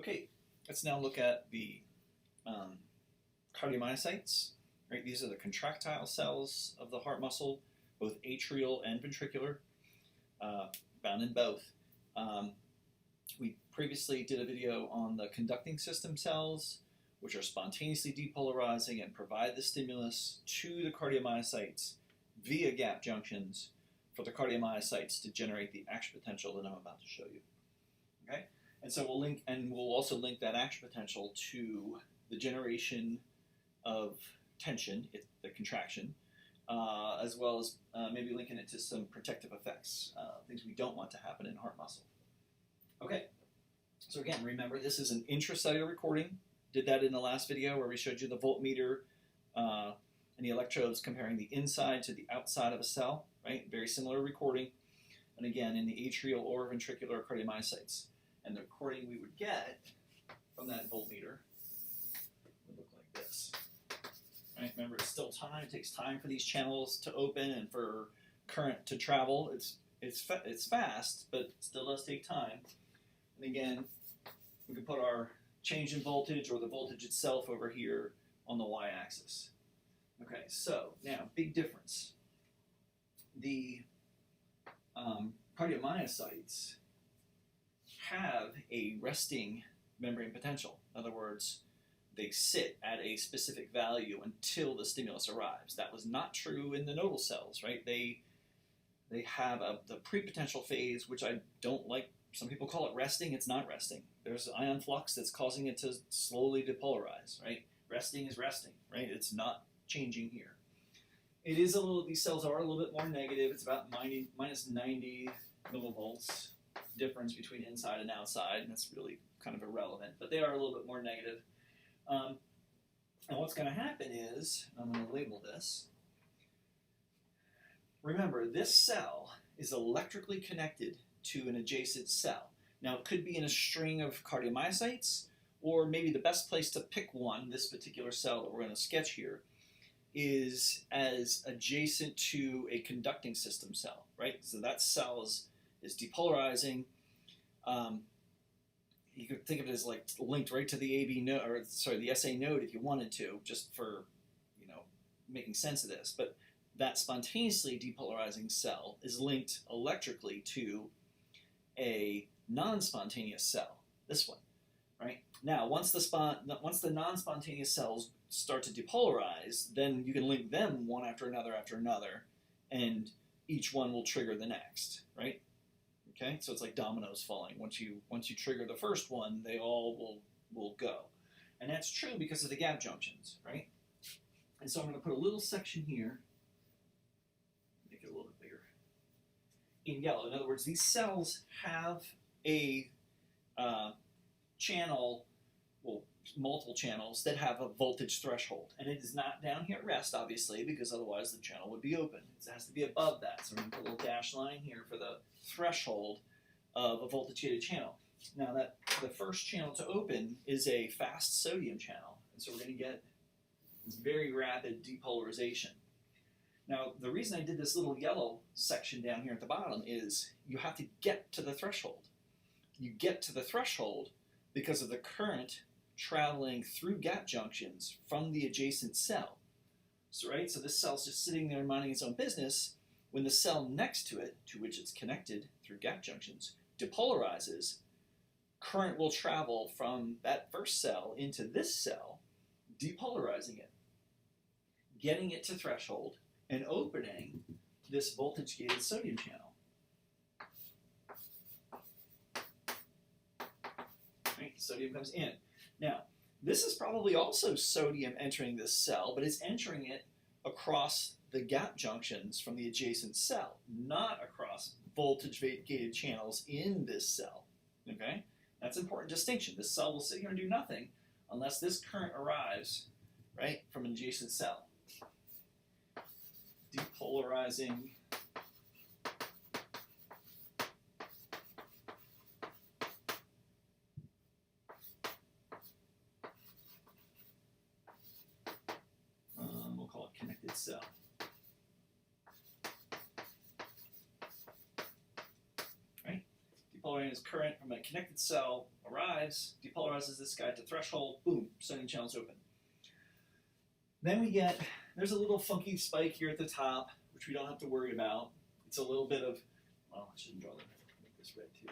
Okay, let's now look at the cardiomyocytes. Right, these are the contractile cells of the heart muscle, both atrial and ventricular, found in both. We previously did a video on the conducting system cells, which are spontaneously depolarizing and provide the stimulus to the cardiomyocytes via gap junctions for the cardiomyocytes to generate the action potential that I'm about to show you. Okay, and so we'll also link that action potential to the generation of tension, the contraction, as well as maybe linking it to some protective effects, things we don't want to happen in heart muscle. Okay, so again, remember this is an intracellular recording. Did that in the last video where we showed you the voltmeter and the electrodes comparing the inside to the outside of a cell, right? Very similar recording. And again, in the atrial or ventricular cardiomyocytes. And the recording we would get from that voltmeter would look like this. Right? Remember, it's still time. It takes time for these channels to open and for current to travel. It's fast, but it still does take time. And again, we can put our change in voltage or the voltage itself over here on the y-axis. Okay, so now, big difference. The cardiomyocytes have a resting membrane potential. In other words, they sit at a specific value until the stimulus arrives. That was not true in the nodal cells, right? They have the pre-potential phase, which I don't like. Some people call it resting. It's not resting. There's ion flux that's causing it to slowly depolarize, right? Resting is resting, right? It's not changing here. It is these cells are a little bit more negative. It's about minus 90 millivolts difference between inside and outside, and that's really kind of irrelevant, but they are a little bit more negative. And what's going to happen is, I'm going to label this. Remember, this cell is electrically connected to an adjacent cell. Now, it could be in a string of cardiomyocytes, or maybe the best place to pick one, this particular cell that we're going to sketch here, is as adjacent to a conducting system cell, right? So that cell is depolarizing. You could think of it as like linked right to the AB node, or sorry, the SA node if you wanted to, just for making sense of this. But that spontaneously depolarizing cell is linked electrically to a non-spontaneous cell, this one, right? Now, once the non-spontaneous cells start to depolarize, then you can link them one after another, and each one will trigger the next, right? Okay, so it's like dominoes falling. Once you trigger the first one, they all will go, and that's true because of the gap junctions, right? And so I'm going to put a little section here, make it a little bit bigger, in yellow. In other words, these cells have a channel, well, multiple channels that have a voltage threshold, and it is not down here at rest, obviously, because otherwise the channel would be open. It has to be above that. So we're going to put a little dashed line here for the threshold of a voltage-gated channel. Now, the first channel to open is a fast sodium channel, and so we're going to get this very rapid depolarization. Now, the reason I did this little yellow section down here at the bottom is you have to get to the threshold. You get to the threshold because of the current traveling through gap junctions from the adjacent cell. So, right, so this cell's just sitting there minding its own business. When the cell next to it, to which it's connected through gap junctions, depolarizes, current will travel from that first cell into this cell, depolarizing it, getting it to threshold, and opening this voltage-gated sodium channel. Right, sodium comes in. Now, this is probably also sodium entering this cell, but it's entering it across the gap junctions from the adjacent cell, not across voltage-gated channels in this cell. Okay? That's an important distinction. This cell will sit here and do nothing unless this current arrives, right, from an adjacent cell. Depolarizing we'll call it connected cell. depolarizing current from a connected cell arrives, depolarizes this guy to threshold, boom, sodium channel's open. Then we get, there's a little funky spike here at the top, which we don't have to worry about. It's a little bit of, well, I shouldn't draw that, make this red too.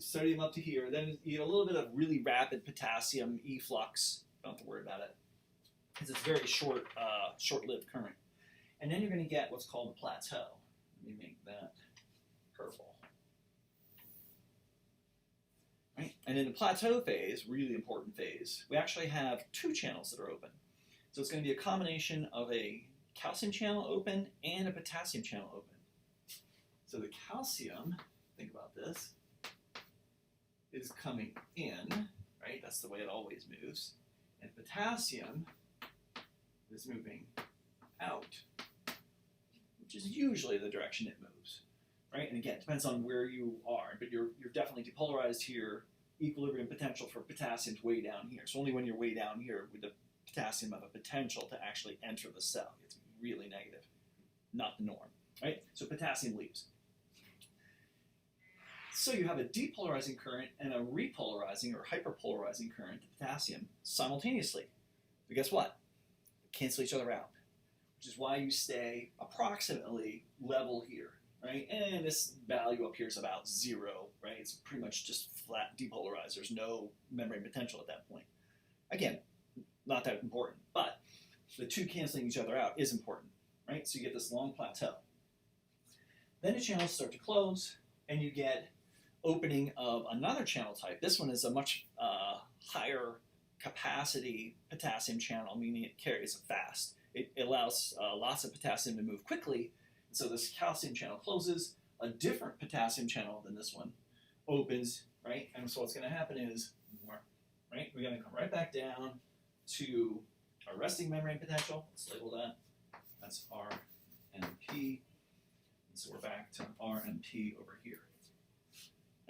Sodium up to here, then you get a little bit of really rapid potassium efflux. Don't have to worry about it, because it's very short-lived current. And then you're going to get what's called a plateau. Let me make that purple. Right? And in the plateau phase, really important phase, we actually have two channels that are open. So it's going to be a combination of a calcium channel open and a potassium channel open. So the calcium, think about this, is coming in, right? That's the way it always moves. And potassium is moving out, which is usually the direction it moves, right? And again, it depends on where you are, but you're definitely depolarized here. Equilibrium potential for potassium's way down here. So only when you're way down here would the potassium have a potential to actually enter the cell. It's really negative, not the norm, right? So potassium leaves. So you have a depolarizing current and a repolarizing or hyperpolarizing current to potassium simultaneously. But guess what? They cancel each other out, which is why you stay approximately level here, right? And this value up here is about 0, right? It's pretty much just flat depolarized. There's no membrane potential at that point. Again, not that important, but the two canceling each other out is important, right? So you get this long plateau. Then the channels start to close, and you get opening of another channel type. This one is a much higher capacity potassium channel, meaning it carries fast. It allows lots of potassium to move quickly. So this calcium channel closes. A different potassium channel than this one opens, right? And so what's going to happen is, right, we're going to come right back down to our resting membrane potential. Let's label that. That's RMP. And so we're back to RMP over here.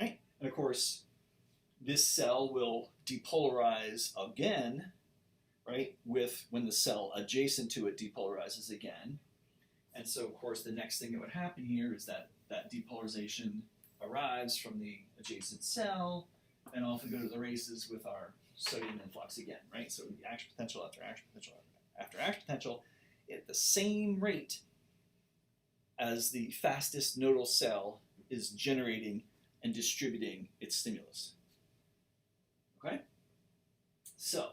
Right? And of course, this cell will depolarize again, right, with when the cell adjacent to it depolarizes again. And so, of course, the next thing that would happen here is that that depolarization arrives from the adjacent cell, and off we go to the races with our sodium influx again, right? So the action potential after action potential after action potential at the same rate as the fastest nodal cell is generating and distributing its stimulus. Okay? So,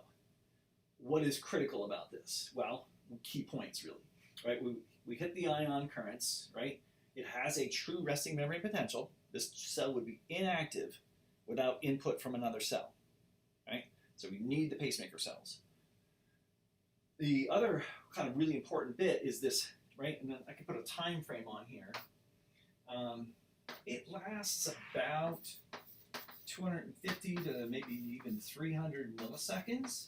what is critical about this? Well, key points really, right? We hit the ion currents, right? It has a true resting membrane potential. This cell would be inactive without input from another cell, right? So we need the pacemaker cells. The other kind of really important bit is this, right? And then I can put a time frame on here. It lasts about 250 to maybe even 300 milliseconds,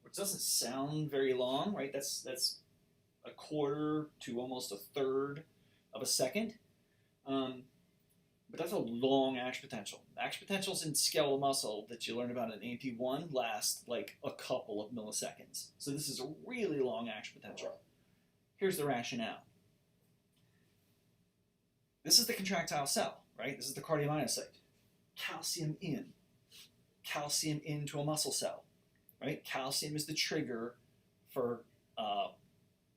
which doesn't sound very long, right? That's a quarter to almost a third of a second. But that's a long action potential. Action potentials in skeletal muscle that you learn about in AP1 last like a couple of milliseconds. So this is a really long action potential. Here's the rationale. This is the contractile cell, right? This is the cardiomyocyte. Calcium into a muscle cell, right? Calcium is the trigger for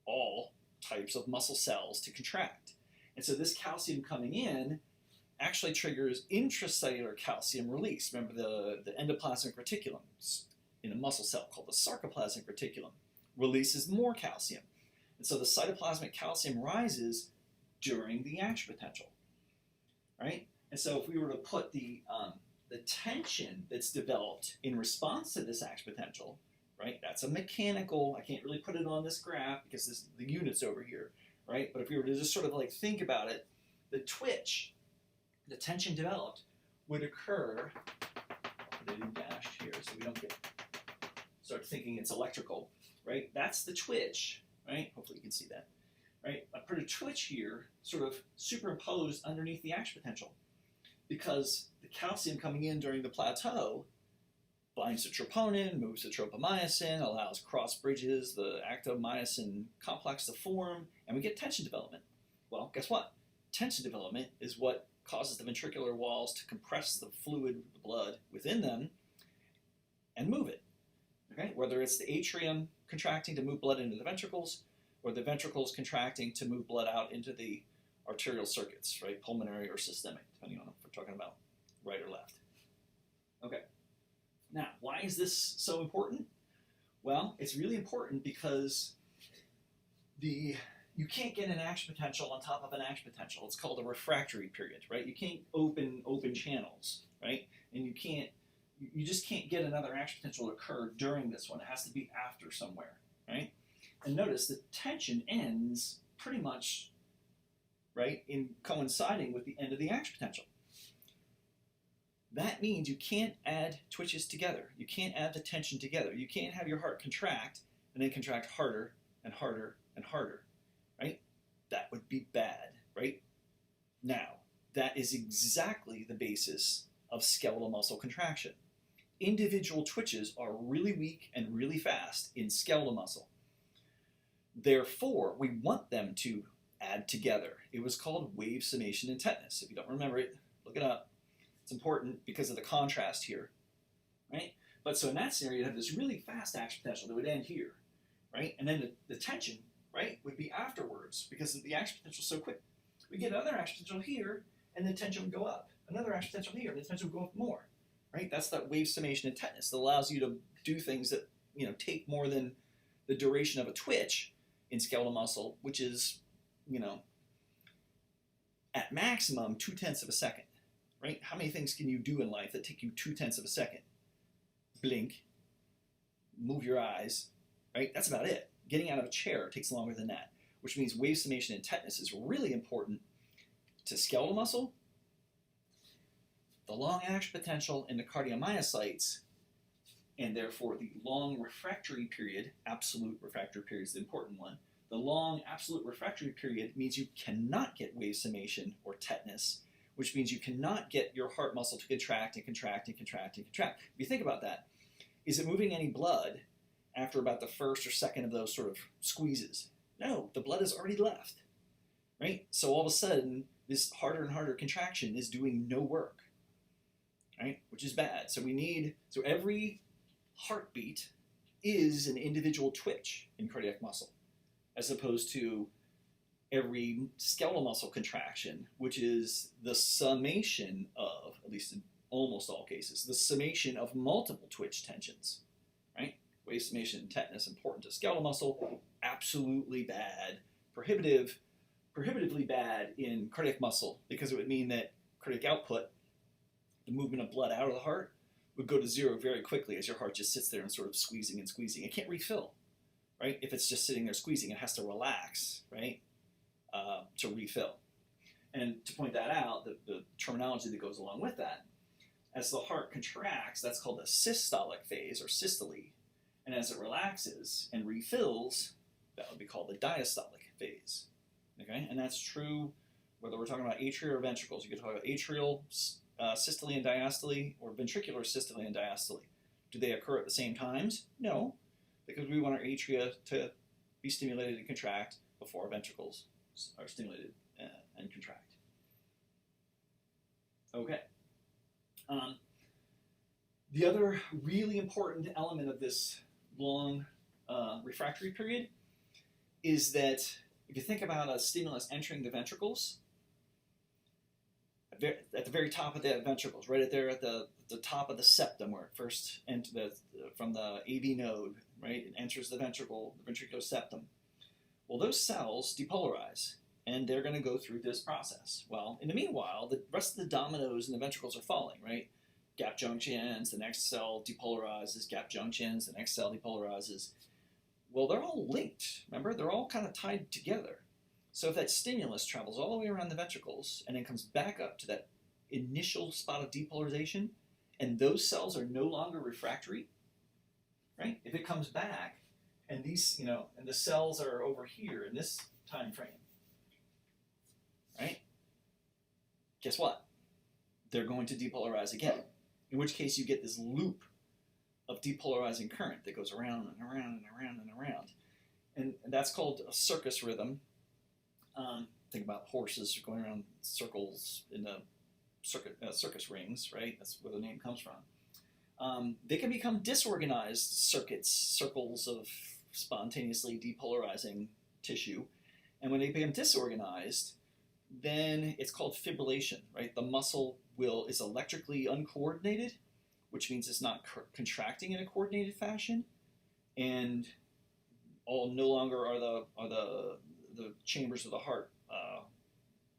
all types of muscle cells to contract. And so this calcium coming in actually triggers intracellular calcium release. Remember the endoplasmic reticulum in a muscle cell called the sarcoplasmic reticulum releases more calcium. And so the cytoplasmic calcium rises during the action potential, right? And so if we were to put the tension that's developed in response to this action potential, right, that's a mechanical, I can't really put it on this graph because the unit's over here, right? But if we were to just sort of like think about it, the twitch, the tension developed would occur, I'll put it in dashed here so we don't start thinking it's electrical, right? That's the twitch, right? Hopefully you can see that, right? I put a twitch here sort of superimposed underneath the action potential because the calcium coming in during the plateau binds to troponin, moves to tropomyosin, allows cross bridges, the actomyosin complex to form, and we get tension development. Well, guess what? Tension development is what causes the ventricular walls to compress the fluid, the blood within them, and move it. Okay? Whether it's the atrium contracting to move blood into the ventricles, or the ventricles contracting to move blood out into the arterial circuits, right? Pulmonary or systemic, depending on if we're talking about right or left. Okay. Now, why is this so important? Well, it's really important because you can't get an action potential on top of an action potential. It's called a refractory period, right? You can't open channels, right? And you just can't get another action potential to occur during this one. It has to be after somewhere, right? And notice the tension ends pretty much, right, in coinciding with the end of the action potential. That means you can't add twitches together. You can't add the tension together. You can't have your heart contract and then contract harder and harder and harder, right? That would be bad, right? Now, that is exactly the basis of skeletal muscle contraction. Individual twitches are really weak and really fast in skeletal muscle. Therefore, we want them to add together. It was called wave summation in tetanus. If you don't remember it, look it up. It's important because of the contrast here, right? But so in that scenario, you'd have this really fast action potential that would end here, right? And then the tension, right, would be afterwards because the action potential is so quick. We get another action potential here, and the tension would go up. Another action potential here, and the tension would go up more, right? That's that wave summation in tetanus that allows you to do things that, take more than the duration of a twitch in skeletal muscle, which is, at maximum 0.2 of a second. Right? How many things can you do in life that take you 0.2 of a second? Blink, move your eyes, right? That's about it. Getting out of a chair takes longer than that, which means wave summation in tetanus is really important to skeletal muscle, the long action potential in the cardiomyocytes, and therefore the long refractory period, absolute refractory period is the important one. The long absolute refractory period means you cannot get wave summation or tetanus, which means you cannot get your heart muscle to contract and contract and contract and contract. If you think about that, is it moving any blood after about the first or second of those sort of squeezes? No, the blood has already left, right? So all of a sudden, this harder and harder contraction is doing no work, right? Which is bad. So every heartbeat is an individual twitch in cardiac muscle, as opposed to every skeletal muscle contraction, which is the summation of, at least in almost all cases, the summation of multiple twitch tensions, right? Wave summation in tetanus, important to skeletal muscle, absolutely bad, prohibitively bad in cardiac muscle, because it would mean that cardiac output, the movement of blood out of the heart, would go to zero very quickly as your heart just sits there and sort of squeezing and squeezing. It can't refill, right? If it's just sitting there squeezing, it has to relax, right? To refill. And to point that out, the terminology that goes along with that, as the heart contracts, that's called the systolic phase or systole. And as it relaxes and refills, that would be called the diastolic phase. Okay? And that's true whether we're talking about atria or ventricles. You could talk about atrial systole and diastole or ventricular systole and diastole. Do they occur at the same times? No, because we want our atria to be stimulated and contract before our ventricles are stimulated and contract. Okay. The other really important element of this long refractory period is that if you think about a stimulus entering the ventricles, at the very top of the ventricles, right there at the top of the septum where it first enters from the AV node, right, it enters the ventricular septum. Well, those cells depolarize, and they're going to go through this process. Well, in the meanwhile, the rest of the dominoes in the ventricles are falling, right? Gap junctions, the next cell depolarizes, gap junctions, the next cell depolarizes. Well, they're all linked, remember? They're all kind of tied together. So if that stimulus travels all the way around the ventricles and then comes back up to that initial spot of depolarization, and those cells are no longer refractory, right? If it comes back, and these, and the cells are over here in this time frame, right? Guess what? They're going to depolarize again, in which case you get this loop of depolarizing current that goes around and around and around and around. And that's called a circus rhythm. Think about horses going around circles in the circus rings, right? That's where the name comes from. They can become disorganized circles of spontaneously depolarizing tissue. And when they become disorganized, then it's called fibrillation, right? The muscle is electrically uncoordinated, which means it's not contracting in a coordinated fashion, and no longer are the chambers of the heart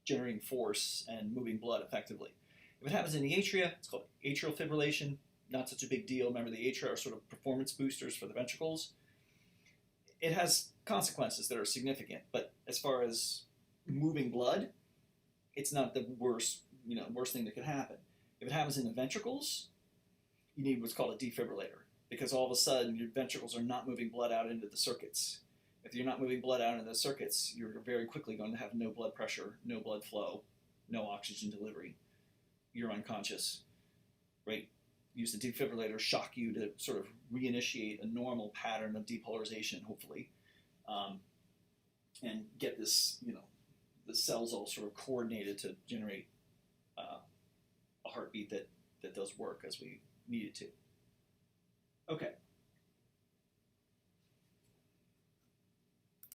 generating force and moving blood effectively. If it happens in the atria, it's called atrial fibrillation. Not such a big deal. Remember, the atria are sort of performance boosters for the ventricles. It has consequences that are significant, but as far as moving blood, it's not the worst thing that could happen. If it happens in the ventricles, you need what's called a defibrillator, because all of a sudden your ventricles are not moving blood out into the circuits. If you're not moving blood out into the circuits, you're very quickly going to have no blood pressure, no blood flow, no oxygen delivery. You're unconscious, right? Use the defibrillator, shock you to sort of reinitiate a normal pattern of depolarization, hopefully, and get this, the cells all sort of coordinated to generate a heartbeat that does work as we need it to. Okay.